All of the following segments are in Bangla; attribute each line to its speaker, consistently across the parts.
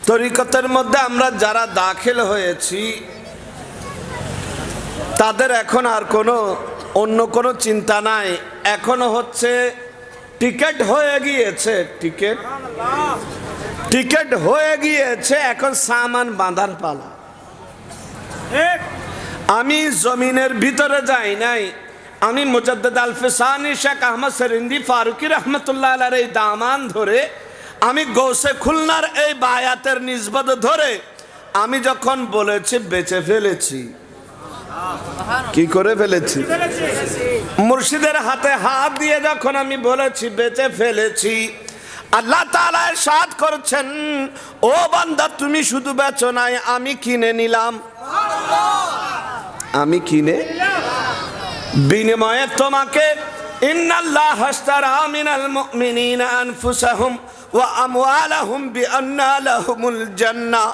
Speaker 1: তরিকতের মধ্যে আমরা যারা দাখিল হয়েছি তাদের এখন আর অন্য কোনো চিন্তা নাই। এখনো হচ্ছে টিকিট হয়ে গিয়েছে, টিকিট হয়ে গিয়েছে, এখন সামান বাঁধার পালা। আমি জমিনের ভিতরে যাই নাই, আমি মুজাদ্দিদ আল ফিসানি শেখ আহমদ সেরিন্দি ফারুকি রহমতুল্লাহ আলাইহির এই দামান ধরে, আমি গৌসে খুলনার এই বায়াতের নিসবত ধরে আমি যখন বলেছি বেঁচে ফেলেছি, কি করে ফেলেছি? মুর্শিদের হাতে হাত দিয়ে যখন আমি বলেছি বেঁচে ফেলেছি, আল্লাহ তাআলা ইরশাদ করছেন, ও বান্দা তুমি শুধু বেচো নাই, আমি কিনে নিলাম। আমি কিনে বিনিময়ে তোমাকে ইন্নাল্লাহ আশতারা মিনাল মুমিনিনা আনফুসাহুম ওয়া আমওয়ালাহুম বিআন্না লাহুমুল জান্নাহ।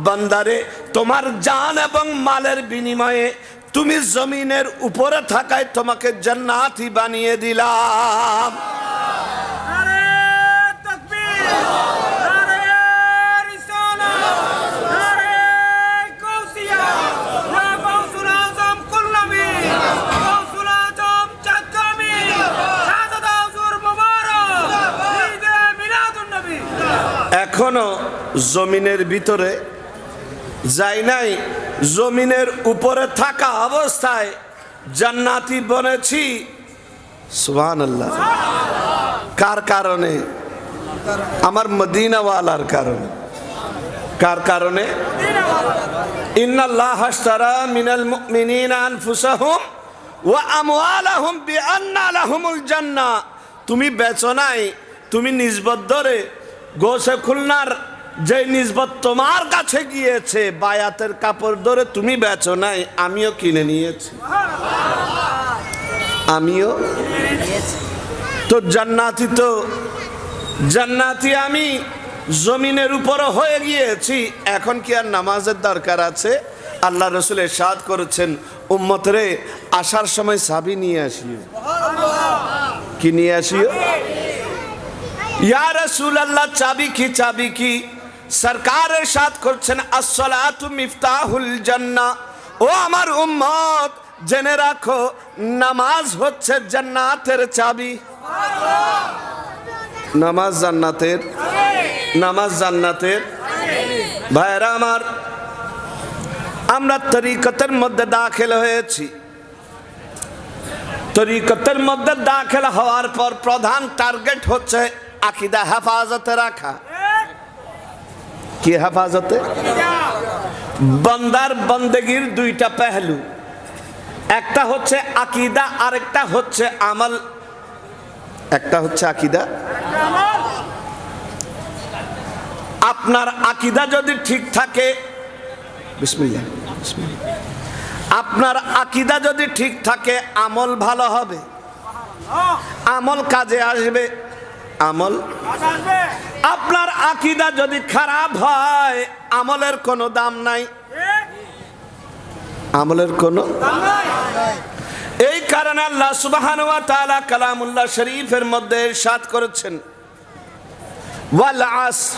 Speaker 1: বান্দারে, তোমার জান এবং মালের বিনিময়ে তুমি জমিনের উপরে থাকায় তোমাকে জান্নাতি বানিয়ে দিলাম। এখনো জমিনের ভিতরে যাই নাই, জমিনের উপরে থাকা অবস্থায় জান্নাতি বনেছি। সুবহানাল্লাহ। কার কারণে? আমার মদিনাওয়ালার কারণে। কার কারণে? ইন্নাল্লাহ আশতারা মিনাল মুমিনিনা আনফুসাহুম ওয়া আমওয়ালাহুম বিআন্না লাহুমুল জান্নাহ। তুমি বেচো নাই, তুমি নিসবত ধরে গোসে খুলনার যে নিসবত তোমার কাছে গিয়েছে বায়াতের কাপড় ধরে তুমি বেচো নাই, আমিও কিনে নিয়েছি, আমিও তো জান্নাতি আমি জমিনের উপরে হয়ে গিয়েছি। এখন কি আর নামাজের দরকার আছে? আল্লাহ রাসূল ইরশাদ করেছেন, উম্মতরে আসার সময় চাবি নিয়ে আসিও। কি নিয়ে আসিও? ইয়া রাসূলুল্লাহ, চাবি কি? চাবি কি? সরকার ইরশাদ করছেন, আসসালাতু মিফতাহুল জান্নাহ। ও আমার উম্মত, জেনে রাখো নামাজ হচ্ছে জান্নাতের চাবি। নামাজ জান্নাতের, নামাজ জান্নাতের। ভাইরা আমার, আমরা তরিকতের মধ্যে দাখিল হয়েছি। তরিকতের মধ্যে দাখিল হওয়ার পর প্রধান টার্গেট হচ্ছে আকীদা হেফাজতে রাখা। কি হেফাজতে? বান্দার বন্দেগীর দুইটা পেহলু, একটা হচ্ছে আকীদা, আরেকটা হচ্ছে আমল। একটা হচ্ছে আকীদা, আপনার আকীদা যদি ঠিক থাকে, বিসমিল্লাহ, আপনার আকীদা যদি ঠিক থাকে আমল ভালো হবে, আমল কাজে আসবে, আমল। আপনার আকীদা যদি খারাপ হয় আমলের কোনো দাম নাই, আমলের কোনো দাম নাই। এই কারণে আল্লাহ সুবহানাহু ওয়া তাআলা কালামুল্লাহ শরীফের মধ্যে ইরশাদ করেছেন, ওয়াল আসর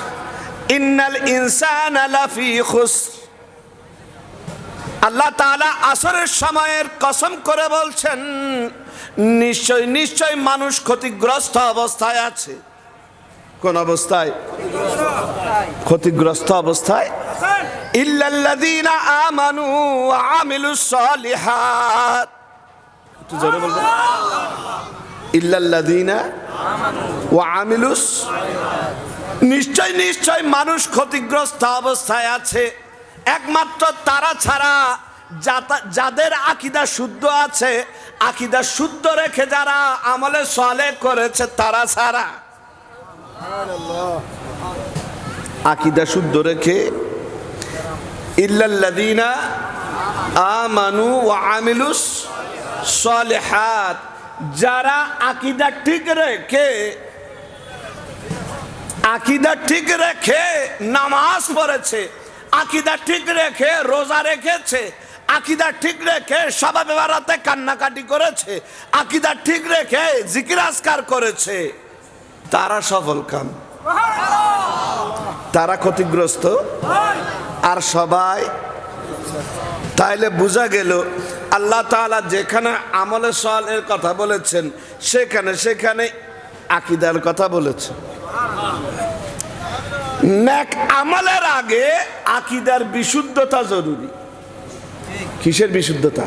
Speaker 1: ইন্নাল ইনসানা লাফি খুসর। আল্লাহ তাআলা আসরের সময়ের কসম করে বলছেন, নিশ্চয় নিশ্চয় মানুষ ক্ষতিগ্রস্ত অবস্থায় আছে। কোন অবস্থায়? ক্ষতিগ্রস্ত অবস্থায়। ইল্লাল্লাযীনা আমানু ওয়া আমিলুস সালিহাত। একটু জোরে বলবেন, ইল্লাল্লাযীনা আমানু ওয়া আমিলুস। নিশ্চয় নিশ্চয় মানুষ ক্ষতিগ্রস্ত অবস্থায় আছে, একমাত্র তারা ছাড়া যাদের আকীদা শুদ্ধ আছে, আকীদা শুদ্ধ রেখে যারা আমলে সালেহ করেছে তারা ছাড়া। আকীদা শুদ্ধ রেখে, ইল্লাল্লাযীনা আমানু ওয়া আমিলুস সালিহাত, যারা আকীদা ঠিক রেখে, আকীদা ঠিক রেখে নামাজ পড়েছে, আকীদা ঠিক রেখে রোজা রেখেছে, আকীদা ঠিক রেখে শবে বারাতে কান্নাকাটি করেছে, আকীদা ঠিক রেখে জিকির আজকার করেছে, তারা সফল কাম। তারা ক্ষতিগ্রস্ত আর সবাই। তাইলে বোঝা গেল আল্লাহ তাআলা যেখানে আমলে সালেহের কথা বলেছেন সেখানে সেখানে আকীদার কথা বলেছেন। নেক আমলের আগে আকীদার বিশুদ্ধতা জরুরি। কিসের বিশুদ্ধতা?